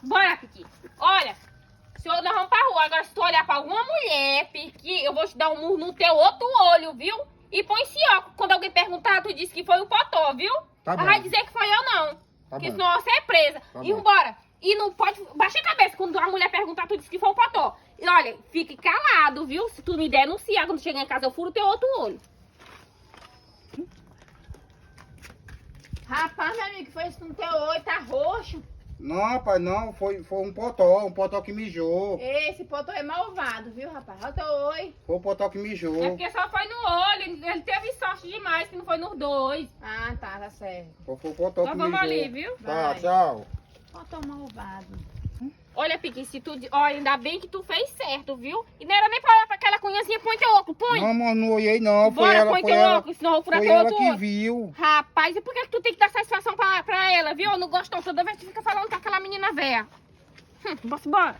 Bora, Piqui. Olha, nós vamos pra rua. Agora, se tu olhar pra alguma mulher, Piqui, eu vou te dar um murro no teu outro olho, viu? E põe esse óculos. Quando alguém perguntar, tu disse que foi o Potó, viu? Tá Não bom. vai dizer que foi eu, não. Tá Porque bom. senão você é presa. Tá E bom. vambora. E não pode... Baixa a cabeça. Quando a mulher perguntar, tu disse que foi o Potó. E olha, fique calado, viu? Se tu me denunciar, quando chegar em casa, eu furo teu outro olho. Rapaz, meu amigo, foi isso no teu olho, tá roxo. Não, rapaz, não. Foi um potó que mijou. Esse Potó é malvado, viu, rapaz? Olha o teu olho. Foi o potó que É mijou. porque só foi no olho. Ele teve sorte demais que não foi nos dois. Ah, tá certo. Foi o potó Então que vamos mijou. ali, viu? Tá, Vai. tchau. Potó malvado. Olha, Piqui, se tu... Olha, ainda bem que tu fez certo, viu? E não era nem pra olhar pra aquela cunhazinha. Põe teu óculos, põe. Não, mas não olhei não. Foi Bora, ela, põe foi teu ela. óculos, senão eu vou furar Foi teu ela outro que olho. viu. Rapaz, e por que tu tem que dar satisfação pra ela, viu? Eu não gosto não. Toda vez que tu fica falando com aquela menina véia. Bora.